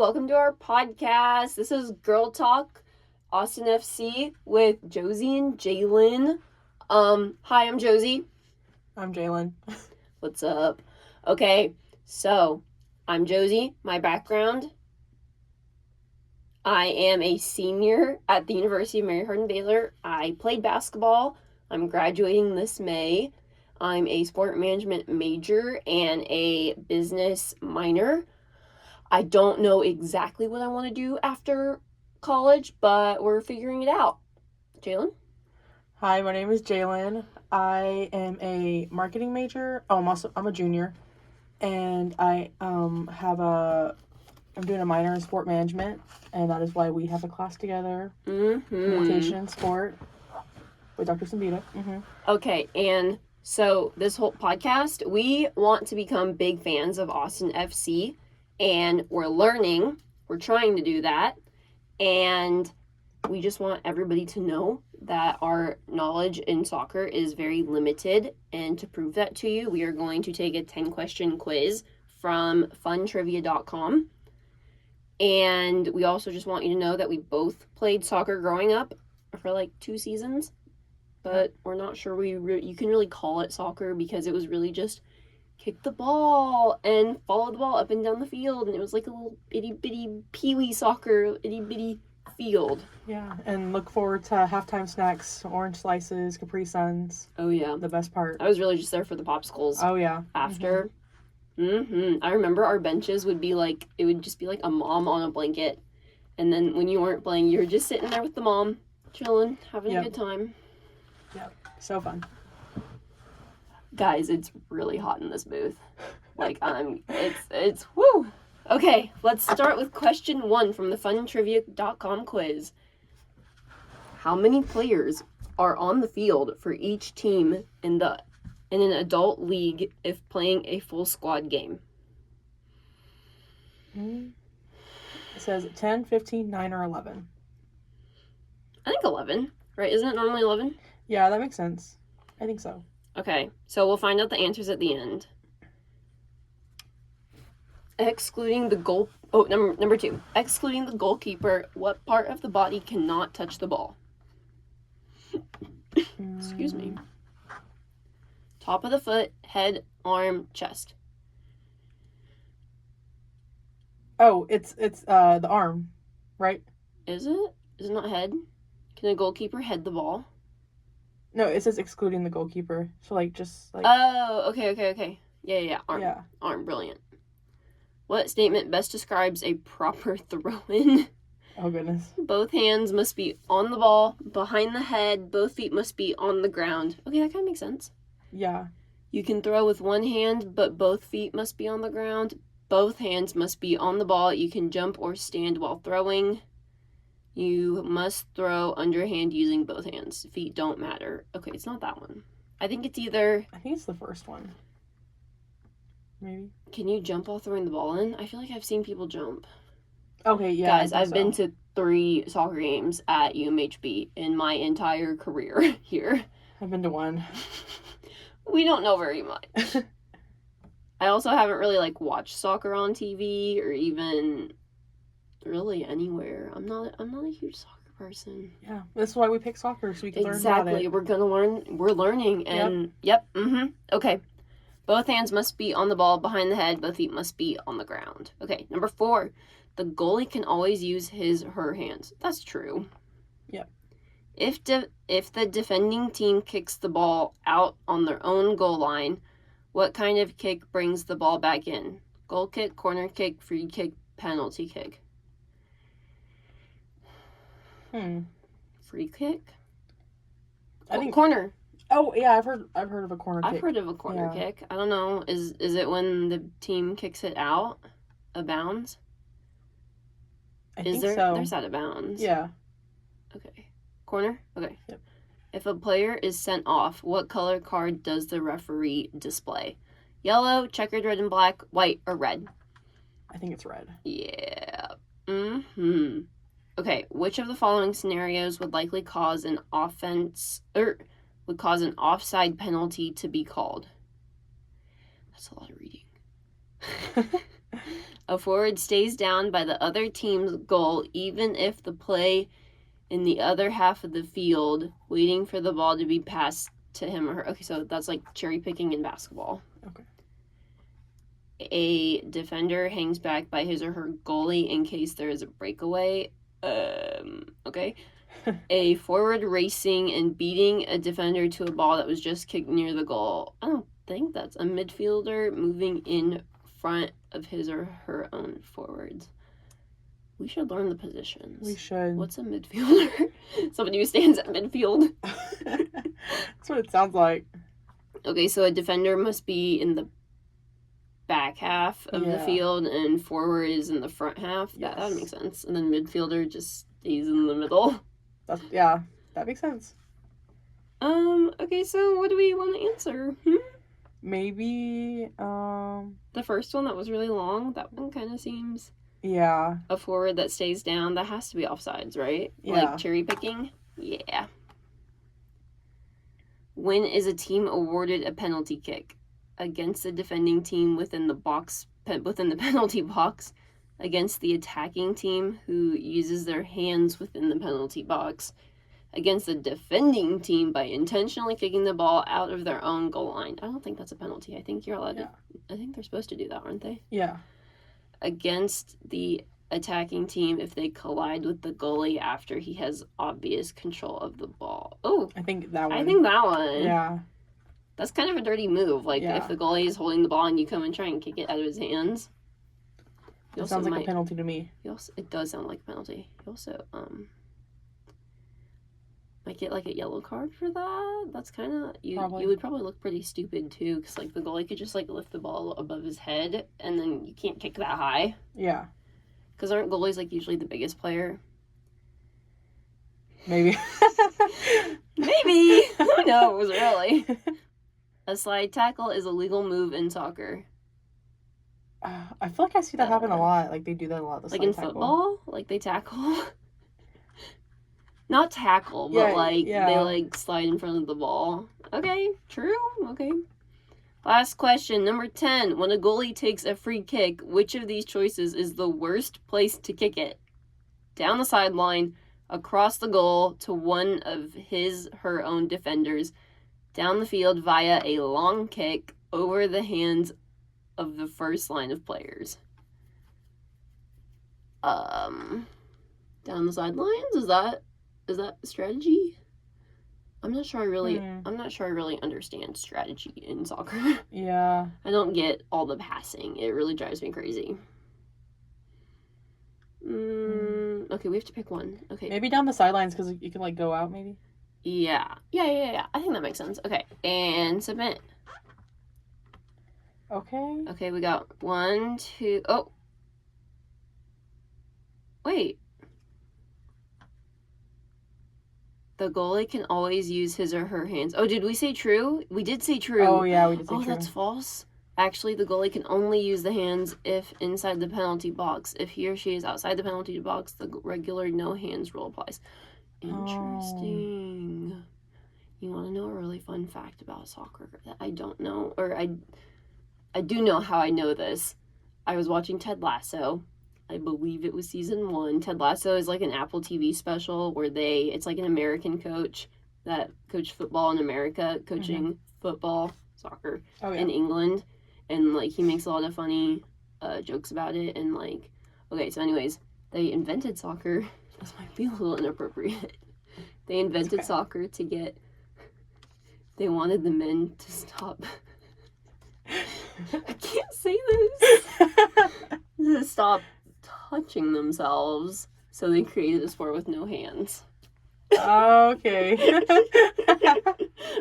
Welcome to our podcast. This is Girl Talk, Austin FC with Josie and Jalen. Hi, I'm Josie. I'm Jalen. What's up? Okay, so I'm Josie. My background, I am a senior at the University of Mary Hardin-Baylor. I played basketball. I'm graduating this May. I'm a sport management major and a business minor. I don't know exactly what I want to do after college, but we're figuring it out. Jalen? Hi, my name is Jalen. I am a marketing major. I'm a junior, and I'm doing a minor in sport management, and that is why we have a class together. Communication and sport with Dr. Sambita. Okay, and so this whole podcast, we want to become big fans of Austin FC, and we're trying to do that, and we just want everybody to know that our knowledge in soccer is very limited, and to prove that to you, we are going to take a 10-question quiz from funtrivia.com. And we also just want you to know that we both played soccer growing up for like 2 seasons, but we're not sure you can really call it soccer because it was really just kick the ball and follow the ball up and down the field, and it was like a little itty-bitty pee-wee soccer, itty-bitty field. Yeah, and look forward to halftime snacks, orange slices, Capri Suns. Oh, yeah. The best part. I was really just there for the popsicles. Oh, yeah. After. I remember our benches would just be like a mom on a blanket, and then when you weren't playing, you were just sitting there with the mom, chilling, having a good time. Yep, so fun. Guys, it's really hot in this booth. Like, it's woo! Okay, let's start with question 1 from the funtrivia.com quiz. How many players are on the field for each team in an adult league if playing a full squad game? It says 10, 15, 9, or 11. I think 11, right? Isn't it normally 11? Yeah, that makes sense. I think so. Okay, so we'll find out the answers at the end. Excluding the goal... Oh, number 2. Excluding the goalkeeper, what part of the body cannot touch the ball? Excuse me. Top of the foot, head, arm, chest. Oh, it's the arm, right? Is it? Is it not head? Can a goalkeeper head the ball? No, it says excluding the goalkeeper. So, just. Oh, okay. Yeah. Arm. Yeah. Arm, brilliant. What statement best describes a proper throw-in? Oh, goodness. Both hands must be on the ball, behind the head, both feet must be on the ground. Okay, that kind of makes sense. Yeah. You can throw with one hand, but both feet must be on the ground. Both hands must be on the ball. You can jump or stand while throwing. You must throw underhand using both hands. Feet don't matter. Okay, it's not that one. I think it's the first one. Maybe. Can you jump while throwing the ball in? I feel like I've seen people jump. Okay, yeah. Guys, I've been to 3 soccer games at UMHB in my entire career here. I've been to 1. We don't know very much. I also haven't really watched soccer on TV or even really anywhere. I'm not a huge soccer person. Yeah, that's why we pick soccer, so we can learn about it. Exactly. We're gonna learn. We're learning, and yep. Okay. Both hands must be on the ball, behind the head. Both feet must be on the ground. Okay. Number 4, the goalie can always use his or her hands. That's true. Yep. If the defending team kicks the ball out on their own goal line, what kind of kick brings the ball back in? Goal kick, corner kick, free kick, penalty kick. Free kick? I think corner. Oh yeah, I've heard of a corner kick. I've heard of a corner kick. I don't know. Is it when the team kicks it out of bounds? I think so. There's out of bounds. Yeah. Okay. Corner? Okay. Yep. If a player is sent off, what color card does the referee display? Yellow, checkered, red and black, white, or red? I think it's red. Yeah. Okay, which of the following scenarios would likely cause an offside penalty to be called? That's a lot of reading. A forward stays down by the other team's goal even if the play in the other half of the field, waiting for the ball to be passed to him or her. Okay, so that's like cherry picking in basketball. Okay. A defender hangs back by his or her goalie in case there is a breakaway. Okay. A forward racing and beating a defender to a ball that was just kicked near the goal. I don't think that's a midfielder moving in front of his or her own forwards. We should learn the positions. We should. What's a midfielder? Somebody who stands at midfield. That's what it sounds like. Okay, so a defender must be in the back half of the field and forward is in the front half. Yes. That would make sense. And then midfielder just stays in the middle. That makes sense. Okay, so what do we want to answer? Maybe, The first one that was really long, that one kind of seems yeah. a forward that stays down. That has to be offsides, right? Yeah. Like cherry picking? Yeah. When is a team awarded a penalty kick? Against the defending team within the penalty box, against the attacking team who uses their hands within the penalty box, against the defending team by intentionally kicking the ball out of their own goal line. I don't think that's a penalty. I think you're allowed to. I think they're supposed to do that, aren't they? Yeah. Against the attacking team if they collide with the goalie after he has obvious control of the ball. Oh, I think that one. I think that one. Yeah. That's kind of a dirty move. Like, if the goalie is holding the ball and you come and try and kick it out of his hands. It sounds like a penalty to me. It does sound like a penalty. You also, might get, like, a yellow card for that. That's kind of... You would probably look pretty stupid, too, because, like, the goalie could just, like, lift the ball above his head, and then you can't kick that high. Yeah. Because aren't goalies, like, usually the biggest player? Maybe. Maybe! Who knows, really? A slide tackle is a legal move in soccer. I feel like I see that happen a lot. Like, they do that a lot. Like in football? Like, they tackle? Not tackle, but, they, like, slide in front of the ball. Okay, true. Okay. Last question, number 10. When a goalie takes a free kick, which of these choices is the worst place to kick it? Down the sideline, across the goal to one of her own defenders, down the field via a long kick over the hands of the first line of players. Down the sidelines? Is that strategy? I'm not sure I really understand strategy in soccer. Yeah. I don't get all the passing. It really drives me crazy. Okay, we have to pick one. Okay. Maybe down the sidelines because you can, like, go out, maybe? Yeah. I think that makes sense. Okay, and submit. Okay. Okay, we got 1, 2... Oh! Wait. The goalie can always use his or her hands. Oh, did we say true? We did say true. Oh, yeah, we did say true. Oh, that's false. Actually, the goalie can only use the hands if inside the penalty box. If he or she is outside the penalty box, the regular no hands rule applies. Interesting. Oh. You want to know a really fun fact about soccer that I don't know? Or I do know how I know this. I was watching Ted Lasso. I believe it was season 1. Ted Lasso is like an Apple TV special where it's like an American coach that coached football in America, coaching football, soccer in England. And, like, he makes a lot of funny jokes about it. And, like, okay, so anyways, they invented soccer. This might be a little inappropriate. They invented soccer to get... They wanted the men to stop... I can't say this. To stop touching themselves. So they created a sport with no hands. Okay.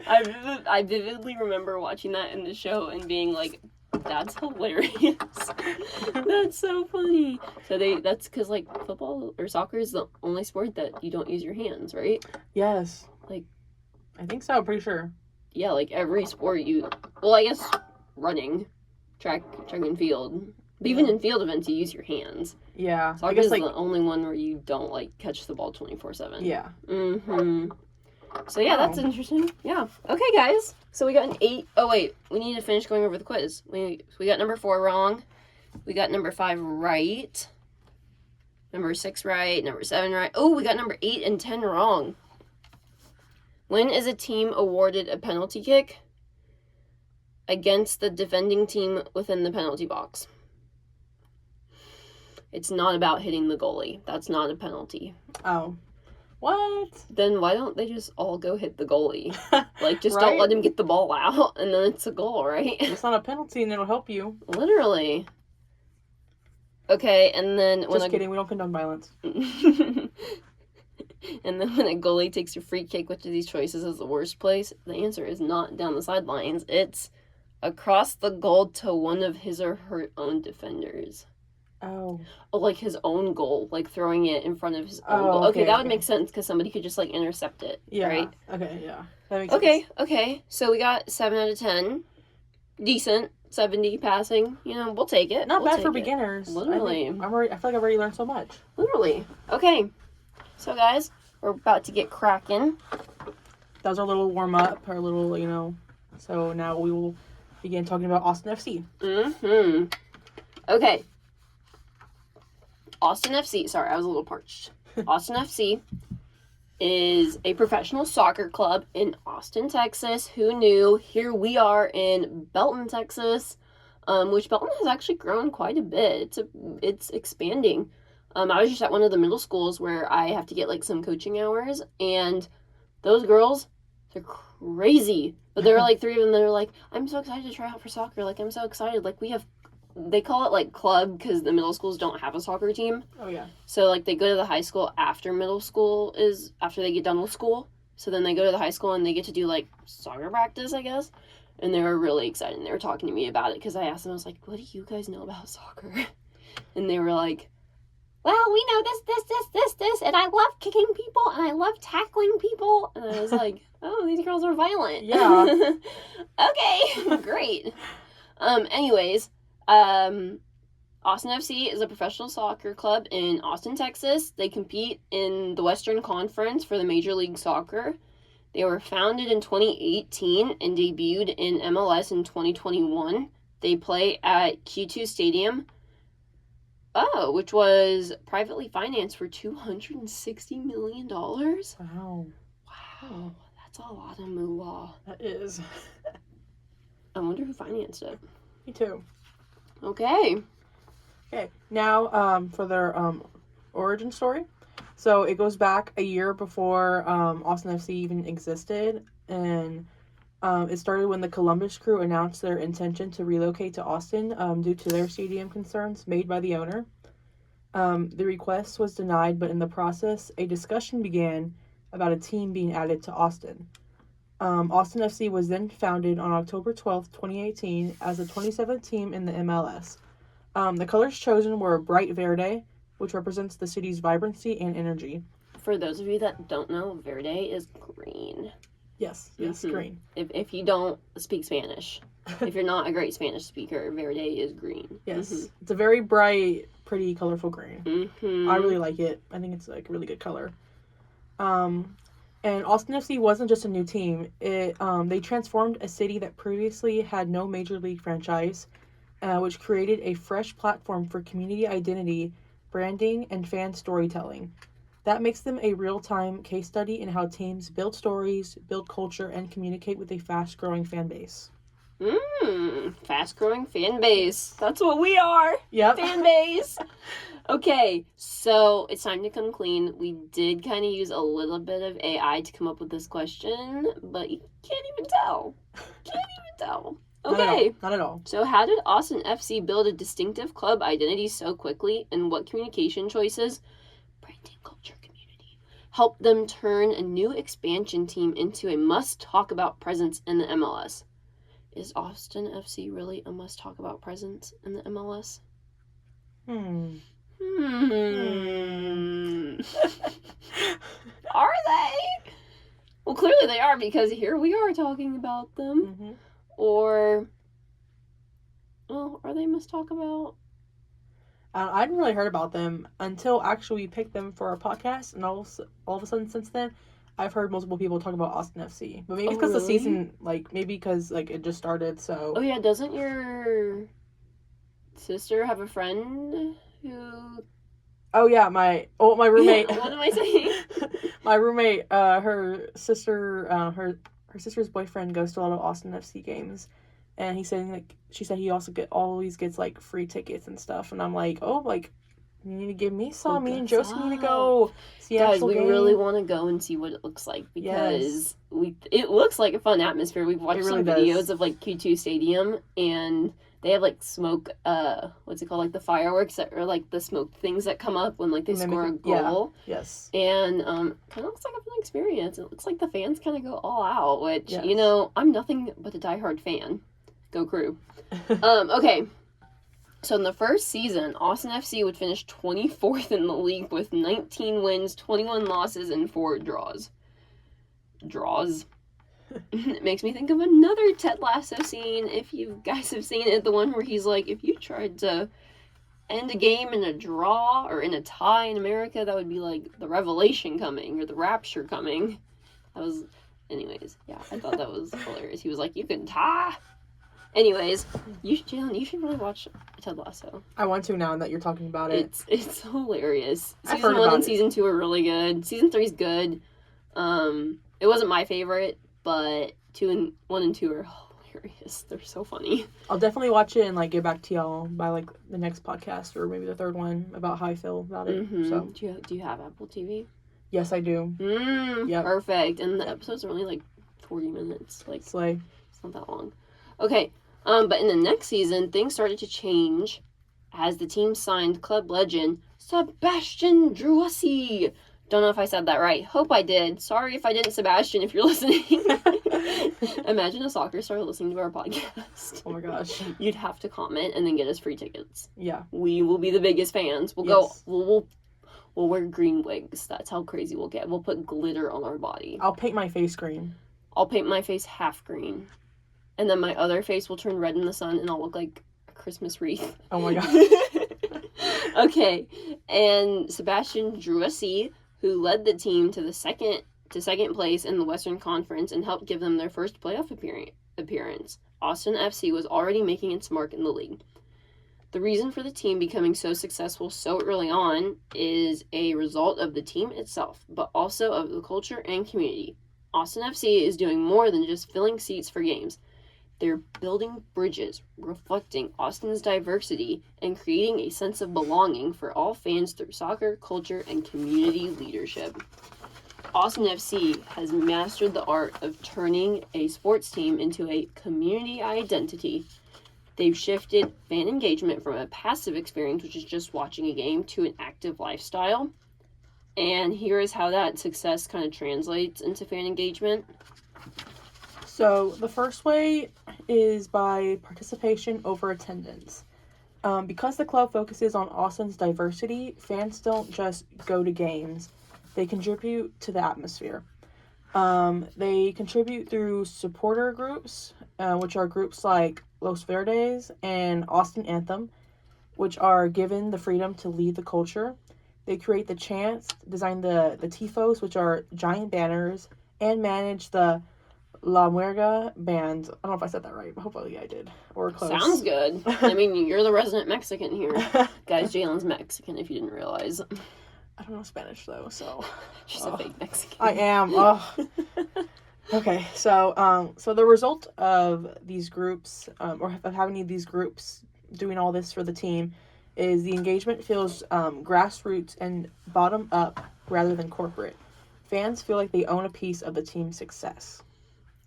I vividly remember watching that in the show and being like, that's hilarious. That's so funny. So that's because, like, football or soccer is the only sport that you don't use your hands, right? Yes. Like, I think so, pretty sure. Yeah, like every sport I guess running, track and field. But even in field events, you use your hands. Yeah. Soccer is the only one where you don't, like, catch the ball 24/7. Yeah. Mm-hmm. So, yeah, that's interesting. Yeah. Okay, guys. So, we got an 8. Oh, wait. We need to finish going over the quiz. We got number 4 wrong. We got number 5 right. Number 6 right. Number 7 right. Oh, we got number 8 and 10 wrong. When is a team awarded a penalty kick against the defending team within the penalty box? It's not about hitting the goalie. That's not a penalty. Oh. What? Then why don't they just all go hit the goalie? Like, just Right? don't let him get the ball out, and then it's a goal, right? It's not a penalty and it'll help you. Literally. Okay, and then when Just kidding, we don't condone violence. And then when a goalie takes a free kick, which of these choices is the worst place? The answer is not down the sidelines. It's across the goal to one of his or her own defenders. Oh. Oh, like his own goal, like throwing it in front of his own Oh, goal. Okay, okay, that would okay. make sense because somebody could just like intercept it, Yeah. right? Okay, yeah. That makes Okay, sense. okay. So we got 7 out of 10. Decent. 70 passing. You know, we'll take it. Not We'll bad for take it. beginners. Literally. I feel like I've already learned so much. Literally. Okay. So guys, we're about to get cracking. That was our little warm up, our little, So now we will begin talking about Austin FC. Mm-hmm. Okay. Austin FC. Sorry, I was a little parched. Austin FC is a professional soccer club in Austin, Texas. Who knew? Here we are in Belton, Texas, which Belton has actually grown quite a bit. It's expanding. I was just at one of the middle schools where I have to get like some coaching hours, and those girls, they're crazy. But there were like 3 of them that are like, I'm so excited to try out for soccer. Like, I'm so excited. Like, they call it like club because the middle schools don't have a soccer team. Oh, yeah. So like they go to the high school after after they get done with school. So then they go to the high school and they get to do like soccer practice, I guess. And they were really excited. And they were talking to me about it because I asked them, I was like, what do you guys know about soccer? And they were like, well, we know this, and I love kicking people and I love tackling people. And I was like, oh, these girls are violent. Yeah. Okay, great. Anyways, Austin FC is a professional soccer club in Austin, Texas. They compete in the Western Conference for the Major League Soccer. They were founded in 2018 and debuted in MLS in 2021. They play at Q2 Stadium, which was privately financed for $260 million. Wow. Wow, that's a lot of moolah. That is. I wonder who financed it. Me too. Okay. Okay, now for their origin story. So it goes back a year before Austin FC even existed, and it started when the Columbus Crew announced their intention to relocate to Austin due to their stadium concerns made by the owner. The request was denied, but in the process, a discussion began about a team being added to Austin. Austin FC was then founded on October 12th, 2018 as the 27th team in the MLS. The colors chosen were bright verde, which represents the city's vibrancy and energy. For those of you that don't know, verde is green. Yes, Mhm. green. If you don't speak Spanish, if you're not a great Spanish speaker, verde is green. Yes, It's a very bright, pretty, colorful green. Mm-hmm. I really like it. I think it's like a really good color. And Austin FC wasn't just a new team. They transformed a city that previously had no major league franchise, which created a fresh platform for community identity, branding, and fan storytelling. That makes them a real-time case study in how teams build stories, build culture, and communicate with a fast-growing fan base. Fast-growing fan base. That's what we are. Yep. Fan base. Okay, so it's time to come clean. We did kind of use a little bit of AI to come up with this question, but you can't even tell. Okay. Not at all. So how did Austin FC build a distinctive club identity so quickly, and what communication choices, branding, culture, community, helped them turn a new expansion team into a must-talk-about presence in the MLS? Is Austin FC really a must-talk-about presence in the MLS? Are they? Well, clearly they are, because here we are talking about them. Mm-hmm. Or, well, are they must talk about? I hadn't really heard about them until actually we picked them for our podcast, and all of a sudden since then, I've heard multiple people talk about Austin FC. But maybe it's because the season, maybe because it just started, so. Oh yeah, doesn't your sister have a friend who... Oh yeah, my roommate. What am I saying? My roommate, her sister's boyfriend goes to a lot of Austin FC games, and he's saying like she said he also always gets like free tickets and stuff, and I'm like, oh, like you need to give me some. Me and Josie need to go see an Guys, actual we game. really want to go and see what it looks like because it looks like a fun atmosphere. We've watched really some does. videos of like Q2 Stadium, and they have like smoke, what's it called, like the fireworks that are like the smoke things that come up when like they score a goal. Yeah. Yes. And kind of looks like a fun experience. It looks like the fans kind of go all out, which Yes. you know, I'm nothing but a diehard fan. Go Crew. Okay. So in the first season, Austin FC would finish 24th in the league with 19 wins, 21 losses, and 4 draws. It makes me think of another Ted Lasso scene, if you guys have seen it, the one where he's like, if you tried to end a game in a draw or in a tie in America, that would be like the revelation coming or the rapture coming. Anyways, yeah, I thought that was hilarious. He was like, you can tie. Anyways, Jalen, you should really watch Ted Lasso. I want to now that you're talking about it. It's hilarious. I've heard Season 1 about and it. Season 2 are really good. Season 3 is good. It wasn't my favorite, but 1 and 2 are hilarious. They're so funny. I'll definitely watch it and like get back to y'all by like the next podcast or maybe the third one about how I feel about it. Mm-hmm. So Do you have Apple TV? yes, I do. Yep. Perfect. And the episodes are only like 40 minutes. Like, Slay. it's not that long. Okay. But in the next season, things started to change as the team signed club legend Sebastian Druasi. Don't know if I said that right. Hope I did. Sorry if I didn't, Sebastian, if you're listening. Imagine a soccer star listening to our podcast. Oh my gosh. You'd have to comment and then get us free tickets. Yeah. We will be the biggest fans. We'll Yes. go. We'll wear green wigs. That's how crazy we'll get. We'll put glitter on our body. I'll paint my face green. I'll paint my face half green. And then my other face will turn red in the sun and I'll look like a Christmas wreath. Oh my god. Okay. And Sebastian Druasi, who led the team to second place in the Western Conference and helped give them their first playoff appearance. Austin FC was already making its mark in the league. The reason for the team becoming so successful so early on is a result of the team itself, but also of the culture and community. Austin FC is doing more than just filling seats for games. They're building bridges, reflecting Austin's diversity, and creating a sense of belonging for all fans through soccer, culture, and community leadership. Austin FC has mastered the art of turning a sports team into a community identity. They've shifted fan engagement from a passive experience, which is just watching a game, to an active lifestyle. And here is how that success kind of translates into fan engagement. So the first way is by participation over attendance. Because the club focuses on Austin's diversity, fans don't just go to games. They contribute to the atmosphere. They contribute through supporter groups, which are groups like Los Verdes and Austin Anthem, which are given the freedom to lead the culture. They create the chants, design the tifos, which are giant banners, and manage the La Muerga band. I don't know if I said that right, but hopefully I did. Or close. Sounds good. I mean, you're the resident Mexican here. Guys, Jalen's Mexican, if you didn't realize. I don't know Spanish, though, so... She's a fake Mexican. I am. Okay, so the result of these groups, or of having these groups doing all this for the team, is the engagement feels grassroots and bottom up rather than corporate. Fans feel like they own a piece of the team's success.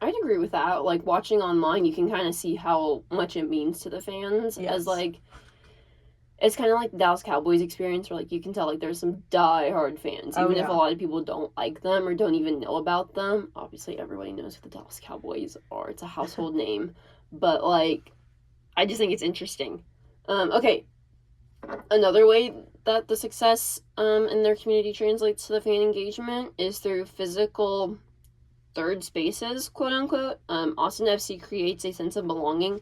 I'd agree with that. Like, watching online, you can kind of see how much it means to the fans. Yes. As, like, it's kind of like the Dallas Cowboys experience where, like, you can tell, like, there's some die-hard fans. Even if a lot of people don't like them or don't even know about them. Obviously, everybody knows who the Dallas Cowboys are. It's a household name. But, like, I just think it's interesting. Okay. Another way that the success in their community translates to the fan engagement is through physical third spaces, quote unquote. Austin FC creates a sense of belonging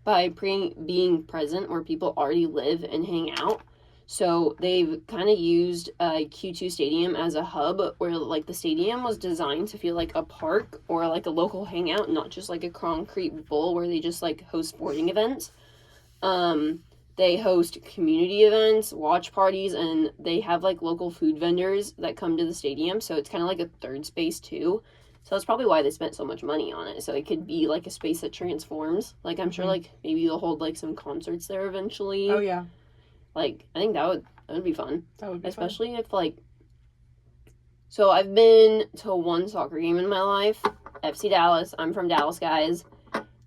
by being present where people already live and hang out. So they've kind of used Q2 Stadium as a hub where, like, the stadium was designed to feel like a park or like a local hangout, not just like a concrete bowl where they just like host sporting events. They host community events, watch parties, and they have like local food vendors that come to the stadium. So it's kind of like a third space too. So that's probably why they spent so much money on it. So it could be like a space that transforms. Like I'm sure like maybe they'll hold like some concerts there eventually. Oh yeah, Like I think that would be fun. that would be Especially if like, so I've been to one soccer game in my life, FC Dallas. I'm from Dallas, guys.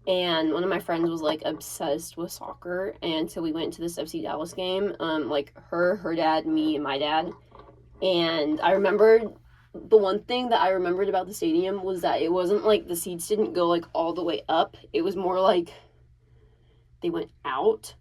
And one of my friends was like obsessed with soccer, and so we went to this FC Dallas game. Like her dad, me, and my dad. And I remembered the one thing that I remembered about the stadium was that it wasn't like the seats didn't go like all the way up. It was more like they went out.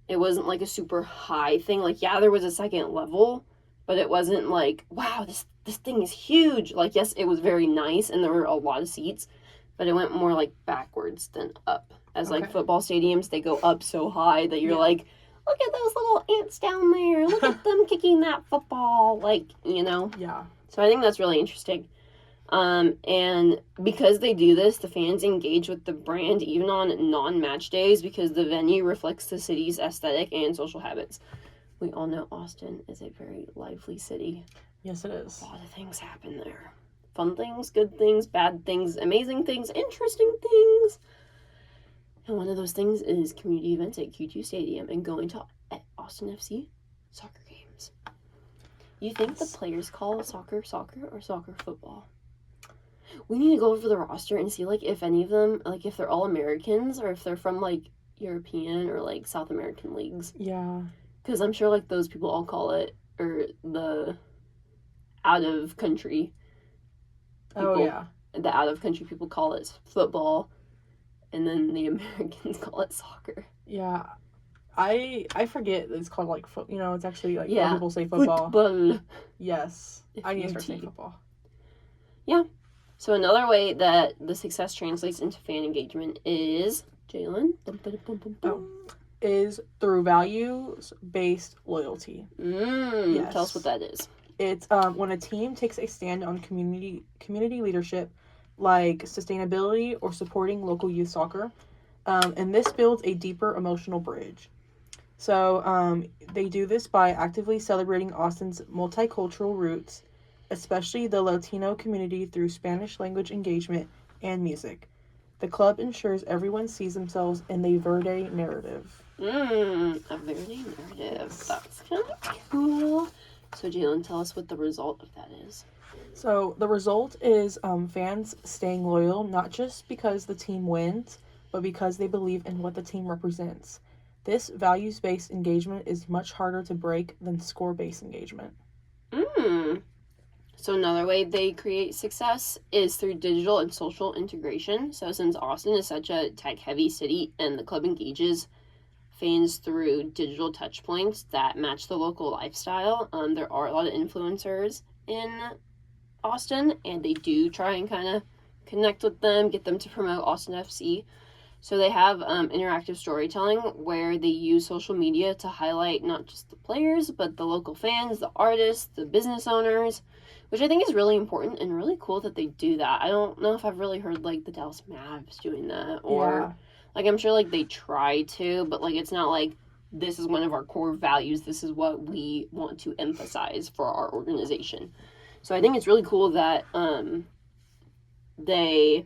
It wasn't like a super high thing. Like yeah, there was a second level, but it wasn't like wow, this thing is huge. Like yes, it was very nice, and there were a lot of seats. But it went more like backwards than up. As like Okay. football stadiums, they go up so high that you're Yeah. like, look at those little ants down there. Look at them kicking that football. Like, you know. Yeah. So I think that's really interesting. And because they do this, the fans engage with the brand even on non-match days because the venue reflects the city's aesthetic and social habits. We all know Austin is a very lively city. Yes, it is. A lot of things happen there. Fun things, good things, bad things, amazing things, interesting things. And one of those things is community events at Q2 Stadium and going to Austin FC soccer games. You think the players call soccer or soccer football? We need to go over the roster and see like if any of them, like if they're all Americans or if they're from like European or like South American leagues. Yeah. Because I'm sure like those people all call it, or the out of country Oh people. yeah. The out of country people call it football, and then the Americans call it soccer. Yeah. I forget it's called like foot. You know, it's actually like Yeah. people say football. Football. Yes. I need to start F-U-T. saying football. So another way that the success translates into fan engagement is Jalen. Is through values-based loyalty. Yes. Tell us what that is. It's when a team takes a stand on community leadership, like sustainability or supporting local youth soccer, and this builds a deeper emotional bridge. So they do this by actively celebrating Austin's multicultural roots, especially the Latino community through Spanish language engagement and music. The club ensures everyone sees themselves in the Verde narrative. A Verde narrative. That's kind of cool. So Jalen, tell us what the result of that is. So the result is fans staying loyal, not just because the team wins, but because they believe in what the team represents. This values-based engagement is much harder to break than score-based engagement. So another way they create success is through digital and social integration. So since Austin is such a tech-heavy city and the club engages fans through digital touch points that match the local lifestyle, there are a lot of influencers in Austin, and they do try and kind of connect with them, get them to promote Austin FC. So they have interactive storytelling where they use social media to highlight not just the players, but the local fans, the artists, the business owners, which I think is really important and really cool that they do that. I don't know if I've really heard like the Dallas Mavs doing that, or like I'm sure like they try to, but like it's not like this is one of our core values. This is what we want to emphasize for our organization. So I think it's really cool that they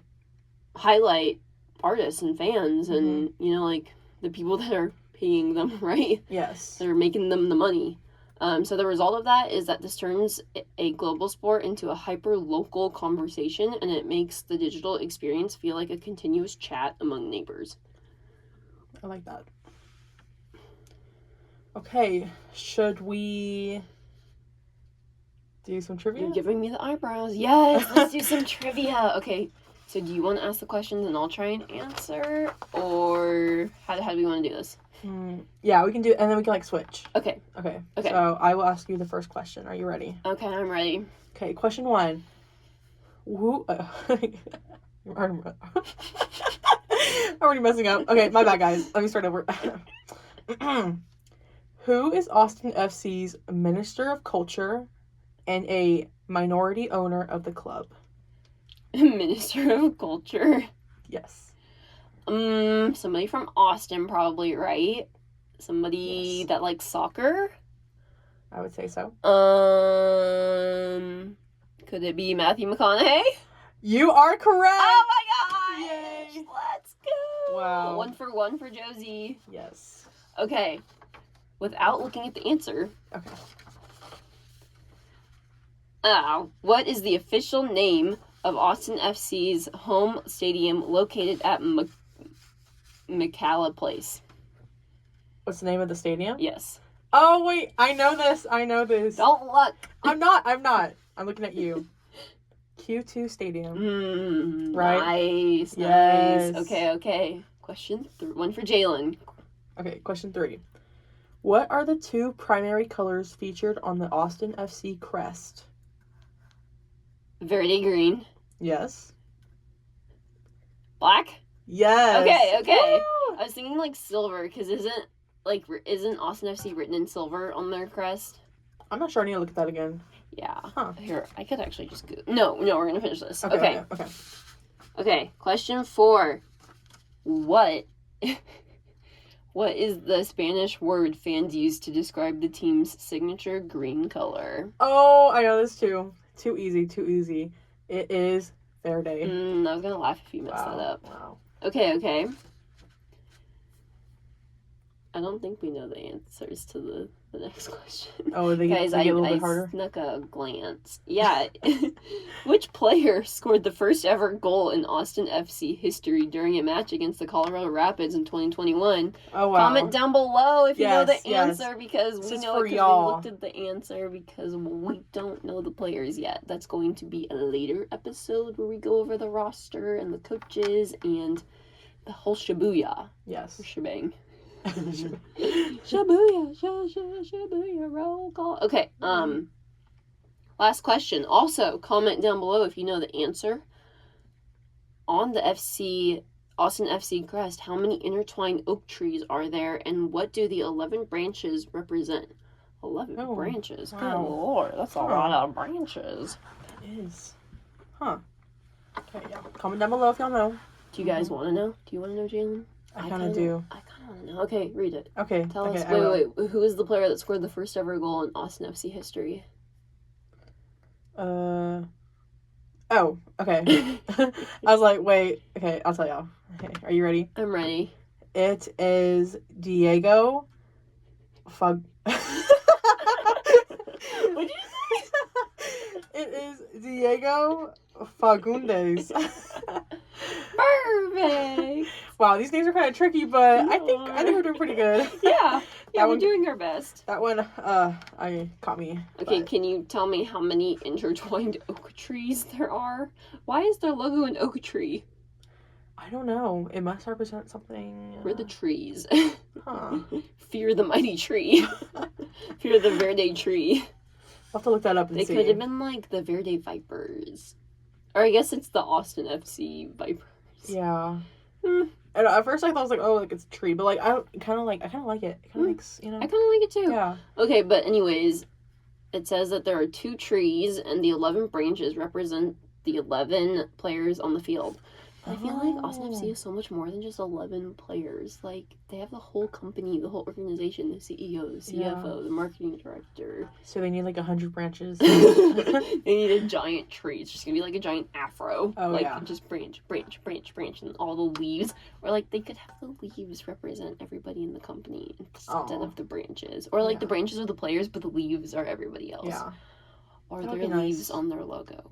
highlight artists and fans and you know like the people that are paying them, right? Yes. That are making them the money. So the result of that is that this turns a global sport into a hyper-local conversation, and it makes the digital experience feel like a continuous chat among neighbors. I like that. Okay, should we do some trivia? You're giving me the eyebrows. Yes, let's do some trivia. Okay, so do you want to ask the questions and I'll try and answer? Or how do we want to do this? Yeah, we can do it, and then we can like switch. Okay. Okay. Okay. So I will ask you the first question. Are you ready? Okay, I'm ready. Okay, question 1. Who? I'm already messing up. Okay, my bad, guys. Let me start over. Who is Austin FC's Minister of Culture and a minority owner of the club? Minister of Culture. Yes. Somebody from Austin, probably, right? Somebody Yes. that likes soccer? I would say so. Could it be Matthew McConaughey? You are correct! Oh my gosh! Yay. Let's go! Wow. 1 for Josie. Yes. Okay. Without looking at the answer. Okay. What is the official name of Austin FC's home stadium located at McCalla Place? What's the name of the stadium? Yes. Oh, wait. I know this. Don't look. I'm not. I'm looking at you. Q2 Stadium. Right? Nice. Yes. Okay. Question 1 for Jalen. Okay, question 3. What are the 2 primary colors featured on the Austin FC crest? Verde green. Yes. Black? Yes. Okay. Woo! I was thinking like silver, because isn't Austin FC written in silver on their crest? I'm not sure. I need to look at that again. Yeah. Huh. Here, I could actually just go. No, we're gonna finish this. Okay. Okay. Question 4. What is the Spanish word fans use to describe the team's signature green color? Oh, I know this too. Too easy. It is Verde. I was gonna laugh if you messed that up. Wow. Okay. I don't think we know the answers to the next question. Oh, they Guys, get a little bit harder? snuck a glance. Yeah. Which player scored the first ever goal in Austin FC history during a match against the Colorado Rapids in 2021? Oh, wow. Comment down below if you know the Yes. answer, because This we is know for it because y'all. we looked at the answer, because we don't know the players yet. That's going to be a later episode where we go over the roster and the coaches and the whole shabuya. Yes. Or shebang. Shabuya, roll call. Okay, last question. Also, comment down below if you know the answer. On the Austin FC crest, how many intertwined oak trees are there, and what do the 11 branches represent? 11 branches? Wow. Good lord, that's a lot of branches. That is. Huh. Okay, yeah. Comment down below if y'all know. Do you guys want to know? Do you want to know, Jalen? I kind of do. I kind of want to know. Okay, read it. Okay. Tell okay, us. I will. Wait. Who is the player that scored the first ever goal in Austin FC history? Oh, okay. I was like, wait. Okay, I'll tell y'all. Okay, are you ready? I'm ready. It is Diego Fag. What'd you It is Diego Fagundes. Perfect. Wow, these names are kind of tricky, but I think we're doing pretty good. Yeah, we're one- doing our best. That one, I caught me. Okay, but- can you tell me how many intertwined oak trees there are? Why is their logo an oak tree? I don't know. It must represent something. We're the trees. Huh. Fear the mighty tree. Fear the Verde tree. I'll have to look that up and They see. could have been like the Verde Vipers. Or I guess it's the Austin FC Vipers. Yeah. Hmm. And at first I thought it was like, oh, like it's a tree, but like I kind of like it. It kind of makes, I kind of like it too. Yeah. Okay, but anyways, it says that there are 2 trees and the 11 branches represent the 11 players on the field. But I feel like Austin FC is so much more than just 11 players. Like, they have the whole company, the whole organization, the CEO, the CFO, the marketing director. So they need like 100 branches. They need a giant tree. It's just gonna be like a giant afro. Oh, like, yeah. just branch, and all the leaves. Or, like, they could have the leaves represent everybody in the company instead of the branches. Or, like, the branches are the players, but the leaves are everybody else. Yeah. Or That would their be nice. leaves on their logo.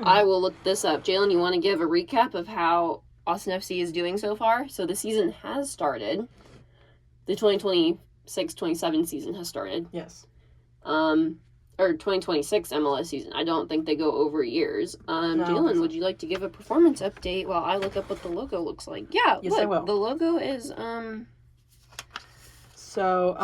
I will look this up. Jalen, you want to give a recap of how Austin FC is doing so far? So the season has started. The 2026-27 season has started. Yes. Or 2026 MLS season. I don't think they go over years. Jalen, would you like to give a performance update while I look up what the logo looks like? Yeah, Yes, look, I will. The logo is So,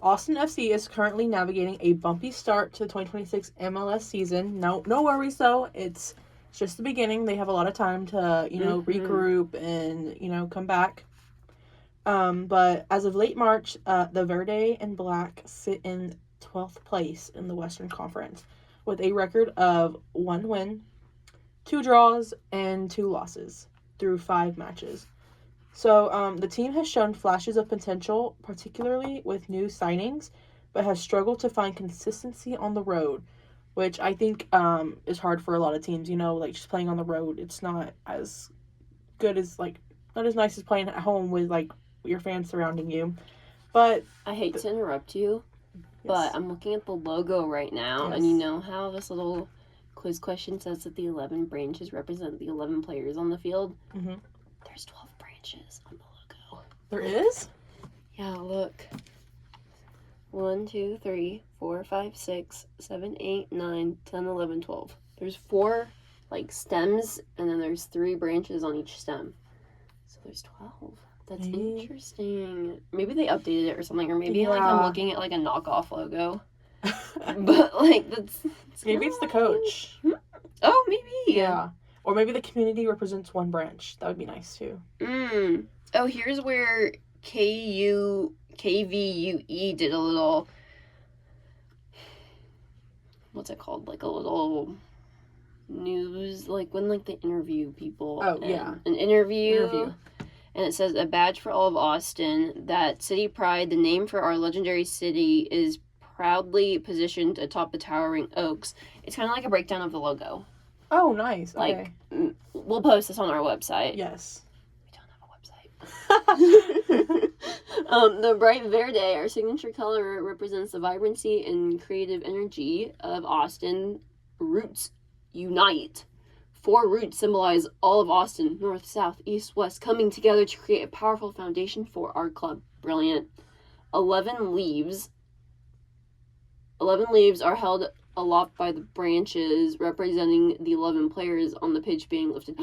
Austin FC is currently navigating a bumpy start to the 2026 MLS season. No worries though. It's just the beginning. They have a lot of time to, regroup and, come back. But as of late March, the Verde and Black sit in 12th place in the Western Conference with a record of 1 win, 2 draws, and 2 losses through 5 matches. So, the team has shown flashes of potential, particularly with new signings, but has struggled to find consistency on the road, which I think is hard for a lot of teams. You know, like just playing on the road, it's not as good as like not as nice as playing at home with like your fans surrounding you. But I hate to interrupt you, but I'm looking at the logo right now, and you know how this little quiz question says that the 11 branches represent the 11 players on the field? Mm-hmm. There's 12 branches on the logo. There is? Yeah, look. 1, 2, 3, 4, 5, 6, 7, 8, 9, 10, 11, 12. There's 4 like stems, and then there's 3 branches on each stem. So there's 12. That's interesting. Maybe they updated it or something, or maybe like I'm looking at like a knockoff logo. But like that's maybe it's the coach. Oh, maybe. Yeah. Or maybe the community represents one branch. That would be nice too. Oh, here's where KVUE did a little, what's it called? Like a little news, like when like they interview people. Oh, yeah. An interview. And it says, a badge for all of Austin, that city pride, the name for our legendary city, is proudly positioned atop the towering oaks. It's kind of like a breakdown of the logo. Oh, nice. Like, okay. We'll post this on our website. Yes. We don't have a website. The bright verde, our signature color, represents the vibrancy and creative energy of Austin. Roots unite. 4 roots symbolize all of Austin, north, south, east, west, coming together to create a powerful foundation for our club. Brilliant. 11 leaves. 11 leaves are held aloft by the branches, representing the 11 players on the pitch being lifted.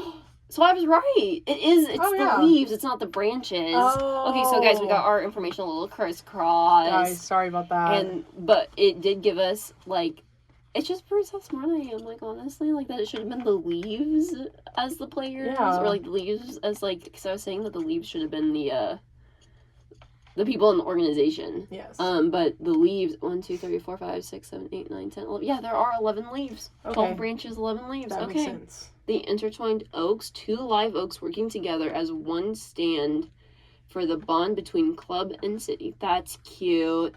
So I was right. It's the leaves. It's not the branches. Oh. Okay, so guys, we got our information a little crisscross. Guys, sorry about that. But it did give us like, it just proves how smart I am. Like honestly, like that it should have been the leaves as the players, or like the leaves as like, because I was saying that the leaves should have been the people in the organization. Yes. But the leaves, 1, 2, 3, 4, 5, 6, 7, 8, 9, 10, 11. Yeah, there are 11 leaves. Okay. 12 branches, 11 leaves. That makes sense. The intertwined oaks, 2 live oaks working together as one stand for the bond between club and city. That's cute.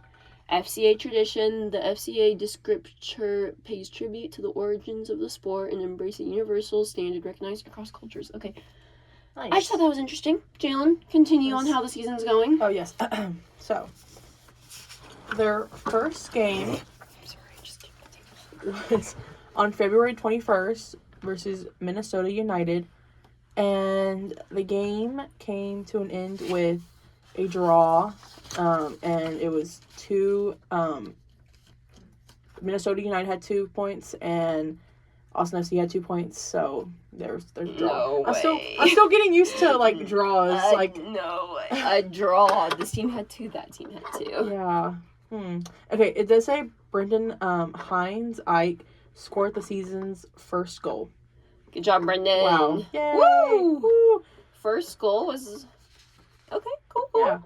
FCA tradition. The FCA descriptor pays tribute to the origins of the sport and embrace a universal standard recognized across cultures. Okay. Nice. I just thought that was interesting. Jalen, continue on how the season's going. Oh, yes. So, their first game was on February 21st versus Minnesota United. And the game came to an end with a draw. And it was 2... Minnesota United had 2 points, and Austin FC had 2 points, so there's a draw. No way. I'm still getting used to like draws. No way. A draw. This team had 2. That team had 2. Yeah. Okay. It does say Brendan Hines Ike scored the season's first goal. Good job, Brendan. Wow. Yay. Woo! First goal was okay. Cool. Yeah.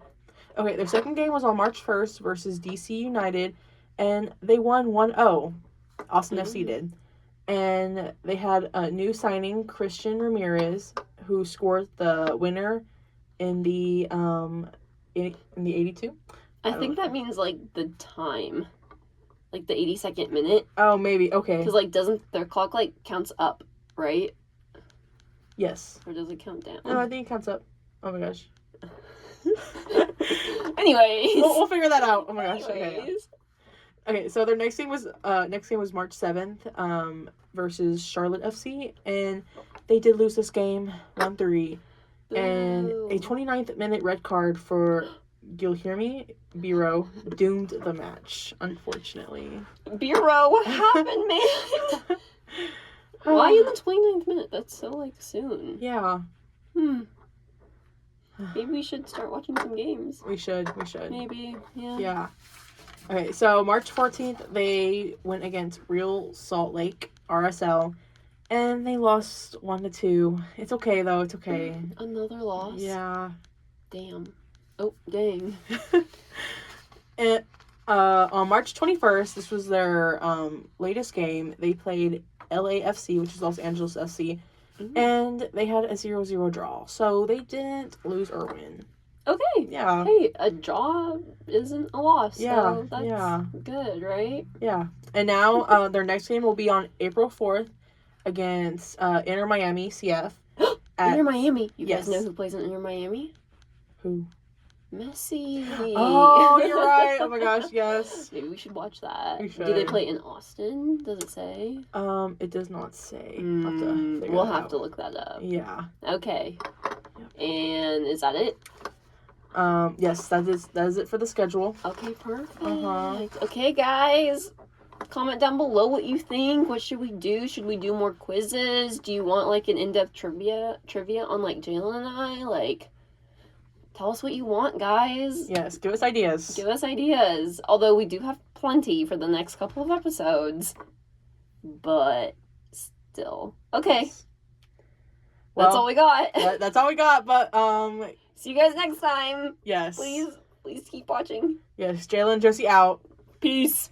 Okay. Their second game was on March 1st versus DC United, and they won 1-0. Austin FC did. And they had a new signing, Christian Ramirez, who scored the winner in the 82. I think that means like the time, like the 82nd minute. Oh, maybe. Okay. Because like doesn't their clock like counts up, right? Yes. Or does it count down? No, I think it counts up. Oh my gosh. Anyways, we'll figure that out. Oh my gosh. Anyways. Okay. Okay, so their next game was March 7th, versus Charlotte FC, and they did lose this game 1-3. And a 29th minute red card for Guilherme Biro doomed the match, unfortunately. Biro, what happened, man? Why in the 29th minute? That's so like soon. Yeah. Maybe we should start watching some games. We should. Maybe, yeah. Yeah. Okay, so March 14th, they went against Real Salt Lake, RSL, and they lost 1-2. It's okay, though. It's okay. Another loss? Yeah. Damn. Oh, dang. And on March 21st, this was their latest game. They played LAFC, which is Los Angeles FC, and they had a 0-0 draw. So they didn't lose or win. Okay. Yeah. Hey, a draw isn't a loss. Yeah, So that's yeah. good, right? Yeah. And now their next game will be on April 4th against Inter Miami CF. Inter Miami. You Yes. guys know who plays in Inter Miami? Who? Messi. Oh, you're right. Oh my gosh, yes. Maybe we should watch that. We Do they should. play in Austin? Does it say? It does not say. We'll have to look that up. Yeah. Okay. Yep. And is that it? Yes, that is it for the schedule. Okay, perfect. Uh-huh. Okay, guys. Comment down below what you think. What should we do? Should we do more quizzes? Do you want like an in-depth trivia on like Jalen and I? Like, tell us what you want, guys. Yes, give us ideas. Give us ideas. Although we do have plenty for the next couple of episodes. But still. Okay. Yes. That's all we got. That's all we got, but See you guys next time. yes. Please keep watching. Yes, Jalen, Josie out. Peace.